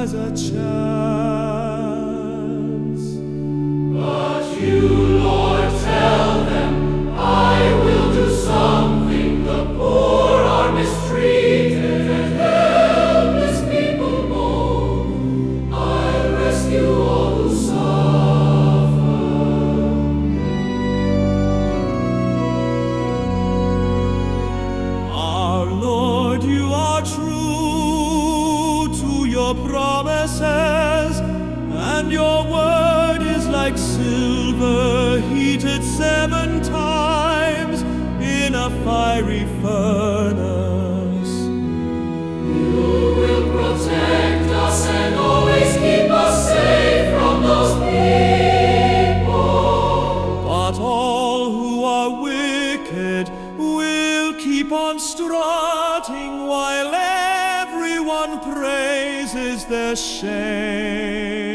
has a chance. But you, Lord, tell them, I will do something. The poor are mistreated and helpless people moan. I'll rescue all who suffer. Our Lord, you are true to your promises, and your word is like silver heated 7 times in a fiery furnace. You will protect us and always keep us safe from those people. But all who are wicked will keep on strutting while everyone praises their shame.